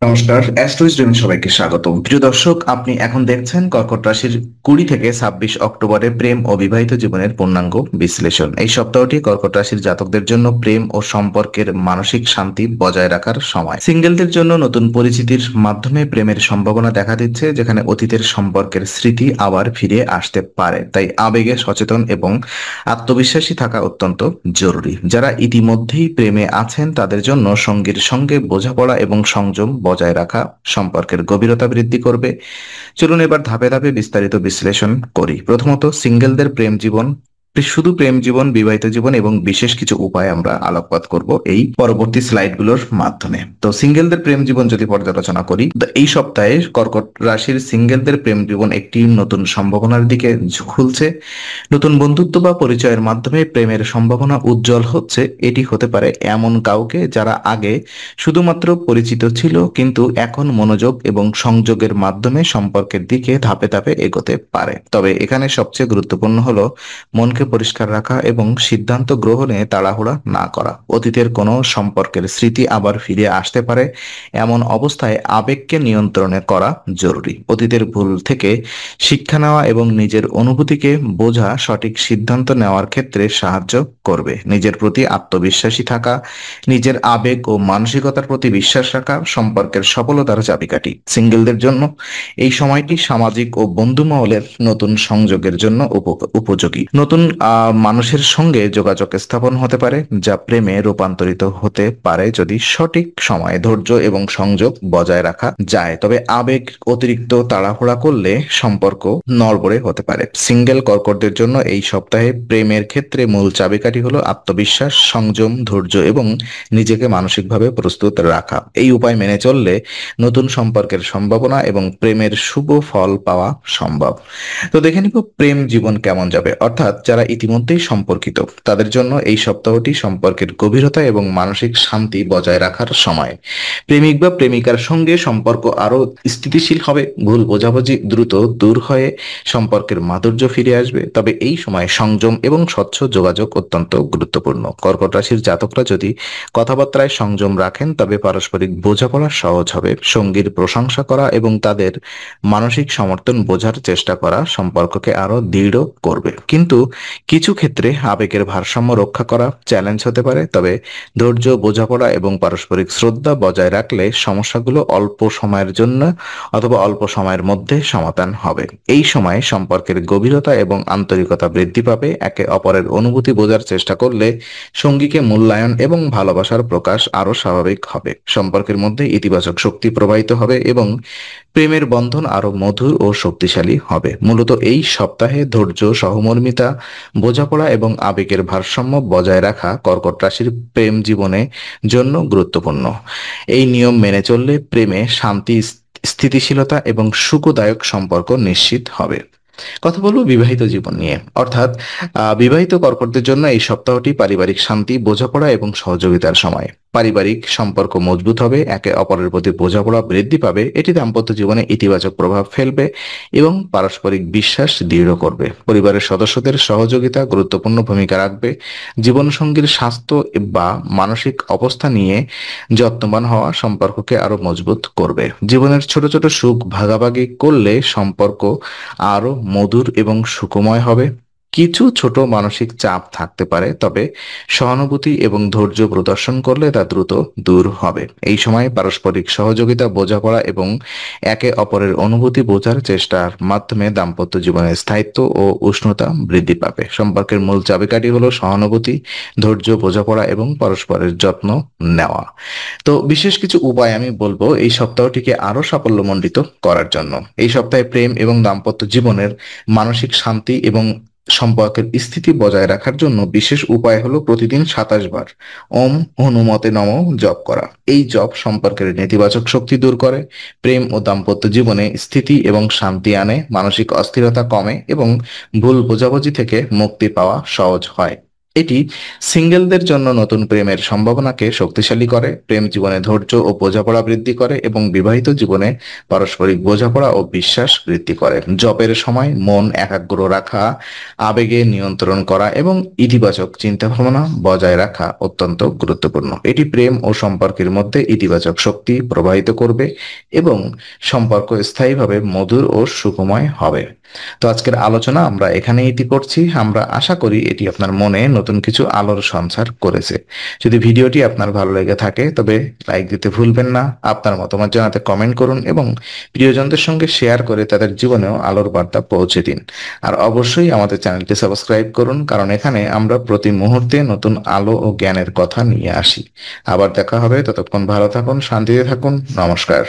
নমস্কার, astro student সবাইকে স্বাগতম। প্রিয় দর্শক, আপনি এখন দেখছেন কর্কট রাশির 20 থেকে 26 অক্টোবরে প্রেম ও বিবাহিত জীবনের পূর্ণাঙ্গ বিশ্লেষণ। এই সপ্তাহটি কর্কট রাশির জাতকদের জন্য প্রেম ও সম্পর্কের মানসিক শান্তি বজায় রাখার সময়। সিঙ্গেলদের জন্য নতুন পরিচিতির মাধ্যমে প্রেমের সম্ভাবনা দেখা দিচ্ছে, যেখানে অতীতের সম্পর্কের স্মৃতি আবার ফিরে আসতে পারে। তাই আবেগে সচেতন এবং আত্মবিশ্বাসী থাকা অত্যন্ত জরুরি। যারা ইতিমধ্যেই প্রেমে আছেন তাদের জন্য সঙ্গীর সঙ্গে বোঝাপড়া এবং সংযম বজায় রাখা সম্পর্কের গভীরতা বৃদ্ধি করবে। চলুন এবার ধাপে ধাপে বিস্তারিত বিশ্লেষণ করি। প্রথমত, সিঙ্গেলদের প্রেম জীবন, শুধু প্রেম জীবন, বিবাহিত জীবন এবং বিশেষ কিছু উপায় আমরা আলোকপাত করব এই পরবর্তী স্লাইডগুলোর মাধ্যমে। তো সিঙ্গেলদের প্রেম জীবন যদি পর্যালোচনা করি, তো এই সপ্তাহে কর্কট রাশির সিঙ্গেলদের প্রেম জীবন একটি নতুন সম্ভাবনার দিকে খুলছে। নতুন বন্ধুত্ব বা পরিচয়ের মাধ্যমে প্রেমের সম্ভাবনা উজ্জ্বল হচ্ছে। এটি হতে পারে এমন কাউকে যারা আগে শুধুমাত্র পরিচিত ছিল, কিন্তু এখন মনোযোগ এবং সংযোগের মাধ্যমে সম্পর্কের দিকে ধাপে ধাপে এগোতে পারে। তবে এখানে সবচেয়ে গুরুত্বপূর্ণ হলো মনকে পরিষ্কার রাখা এবং সিদ্ধান্ত গ্রহণে তাড়াহুড়া না করা। অতীতের কোনো সম্পর্কের স্মৃতি আবার ফিরে আসতে পারে। এমন অবস্থায় আবেগকে নিয়ন্ত্রণে করা জরুরি। অতীতের ভুল থেকে শিক্ষা নেওয়া এবং নিজের অনুভূতিকে বোঝা সঠিক সিদ্ধান্ত নেওয়ার ক্ষেত্রে সাহায্য করবে। নিজের প্রতি আত্মবিশ্বাসী থাকা, নিজের আবেগ ও মানসিকতার প্রতি বিশ্বাস রাখা সম্পর্কের সফলতার চাবিকাঠি। সিঙ্গেলদের জন্য এই সময়টি সামাজিক ও বন্ধু মহলের নতুন সংযোগের জন্য উপযোগী। নতুন মানুষের সঙ্গে যোগাযোগ স্থাপন হতে পারে, যা প্রেমে রূপান্তরিত হতে পারে যদি সঠিক সময়ে ধৈর্য এবং সংযোগ বজায় রাখা যায়। তবে আবেগ অতিরিক্ত তাড়াহুড়া করলে সম্পর্ক নড়বড়ে হতে পারে। সিঙ্গেল কর্কটদের জন্য এই সপ্তাহে প্রেমের ক্ষেত্রে মূল চাবিকাঠি হলো আত্মবিশ্বাস, সংযম, ধৈর্য এবং নিজেকে মানসিকভাবে প্রস্তুত রাখা। এই উপায় মেনে চললে নতুন সম্পর্কের সম্ভাবনা এবং প্রেমের শুভ ফল পাওয়া সম্ভব। তো দেখে নিব প্রেম জীবন কেমন যাবে। অর্থাৎ যারা ইতিমধ্যেই সম্পর্কিত তাদের জন্য এই সপ্তাহটি সম্পর্কের গভীরতা এবং মানসিক শান্তি বজায় রাখার সময়। প্রেমিক বা প্রেমিকার সঙ্গে সম্পর্ক আরো স্থিতিশীল হবে, ভুল বোঝাবুঝি দ্রুত দূর হয়ে সম্পর্কের মাধুর্য ফিরে আসবে। তবে এই সময় সংযম এবং স্বচ্ছ যোগাযোগ অত্যন্ত গুরুত্বপূর্ণ। কর্কট রাশির জাতকরা যদি কথাবার্তায় সংযম রাখেন তবে পারস্পরিক বোঝাপড়া সহজ হবে। সঙ্গীর প্রশংসা করা এবং তাদের মানসিক সমর্থন বোঝার চেষ্টা করা সম্পর্ককে আরো দৃঢ় করবে। কিন্তু কিছু ক্ষেত্রে আবেগের ভারসাম্য রক্ষা করা চ্যালেঞ্জ হতে পারে। তবে ধৈর্য, বোঝাপড়া এবং পারস্পরিক শ্রদ্ধা বজায় রাখলে সমস্যাগুলো অল্প সময়ের জন্য অথবা অল্প সময়ের মধ্যে সমাধান হবে। এই সময়ে সম্পর্কের গভীরতা এবং আন্তরিকতা বৃদ্ধি পাবে। একে অপরের অনুভূতি বোঝার চেষ্টা করলে সঙ্গীকে মূল্যায়ন এবং ভালোবাসার প্রকাশ আরো স্বাভাবিক হবে। সম্পর্কের মধ্যে ইতিবাচক শক্তি প্রবাহিত হবে এবং প্রেমের বন্ধন আরো মধুর ও শক্তিশালী হবে। মূলত এই সপ্তাহে ধৈর্য, সহমর্মিতা, বোঝাপড়া এবং আবেগের ভারসাম্য বজায় রাখা কর্কট রাশির প্রেম জীবনে জন্য গুরুত্বপূর্ণ। এই নিয়ম মেনে চললে প্রেমে শান্তি, স্থিতিশীলতা এবং সুখদায়ক সম্পর্ক নিশ্চিত হবে। কথা বলবো বিবাহিত জীবন নিয়ে। অর্থাৎ বিবাহিত কর্কটদের জন্য এই সপ্তাহটি পারিবারিক শান্তি, বোঝাপড়া এবং সহযোগিতার সময়। পারিবারিক সম্পর্ক মজবুত হবে, একে অপরের প্রতি বোঝাপড়া বৃদ্ধি পাবে। এটি দাম্পত্য জীবনে ইতিবাচক প্রভাব ফেলবে এবং পারস্পরিক বিশ্বাস দৃঢ় করবে। পরিবারের সদস্যদের সহযোগিতা গুরুত্বপূর্ণ ভূমিকা রাখবে। জীবনসঙ্গীর স্বাস্থ্য বা মানসিক অবস্থা নিয়ে যত্নবান হওয়া সম্পর্ককে আরো মজবুত করবে। জীবনের ছোট ছোট সুখ ভাগাভাগি করলে সম্পর্ক আরো মধুর এবং সুখময় হবে। কিছু ছোট মানসিক চাপ থাকতে পারে, তবে সহানুভূতি এবং ধৈর্য প্রদর্শন করলে তা দ্রুত দূর হবে। এই সময় পারস্পরিক সহযোগিতা, বোঝাপড়া এবং একে অপরের অনুভূতি বোঝার চেষ্টার মাধ্যমে দাম্পত্য জীবনের স্থায়িত্ব ও উষ্ণতা বৃদ্ধি পাবে। সম্পর্কের মূল চাবিকাঠি হলো সহানুভূতি, ধৈর্য, বোঝাপড়া এবং পরস্পরের যত্ন নেওয়া। তো বিশেষ কিছু উপায় আমি বলবো এই সপ্তাহটিকে আরো সাফল্যমণ্ডিত করার জন্য। এই সপ্তাহে প্রেম এবং দাম্পত্য জীবনের মানসিক শান্তি এবং সম্পর্কের স্থিতি বজায় রাখার জন্য বিশেষ উপায় হলো প্রতিদিন 27 বার ওম হনুমতে নমঃ জপ করা। এই জপ সম্পর্কের নেতিবাচক শক্তি দূর করে, প্রেম ও দাম্পত্য জীবনে স্থিতি এবং শান্তি আনে, মানসিক অস্থিরতা কমে এবং ভুল বোঝাবুঝি থেকে মুক্তি পাওয়া সহজ হয়। এটি সিঙ্গেলদের জন্য নতুন প্রেমের সম্ভাবনাকে শক্তিশালী করে, প্রেম জীবনে ধৈর্য ও বোঝাপড়া বৃদ্ধি করে এবং বিবাহিত জীবনে পারস্পরিক বোঝাপড়া ও বিশ্বাস বৃদ্ধি করে। জবের সময় মন একাগ্র রাখা, আবেগে নিয়ন্ত্রণ করা এবং ইতিবাচক চিন্তাভাবনা বজায় রাখা অত্যন্ত গুরুত্বপূর্ণ। এটি প্রেম ও সম্পর্কের মধ্যে ইতিবাচক শক্তি প্রবাহিত করবে এবং সম্পর্ক স্থায়ীভাবে মধুর ও সুখময় হবে। তো আজকের আলোচনা আমরা এখানেই ইতি করছি। আমরা আশা করি এটি আপনার মনে নতুন কিছু আলোর সঞ্চার করেছে। যদি ভিডিওটি আপনার ভালো লেগে থাকে তবে লাইক দিতে ভুলবেন না। আপনার মতামত জানাতে কমেন্ট করুন এবং প্রিয়জনদের সঙ্গে শেয়ার করে তাদের জীবনেও আলোর বার্তা পৌঁছে দিন। আর অবশ্যই আমাদের চ্যানেলটি সাবস্ক্রাইব করুন, কারণ এখানে আমরা প্রতি মুহূর্তে নতুন আলো ও জ্ঞানের কথা নিয়ে আসি। আবার দেখা হবে, ততক্ষণ ভালো থাকুন, শান্তিতে থাকুন। নমস্কার।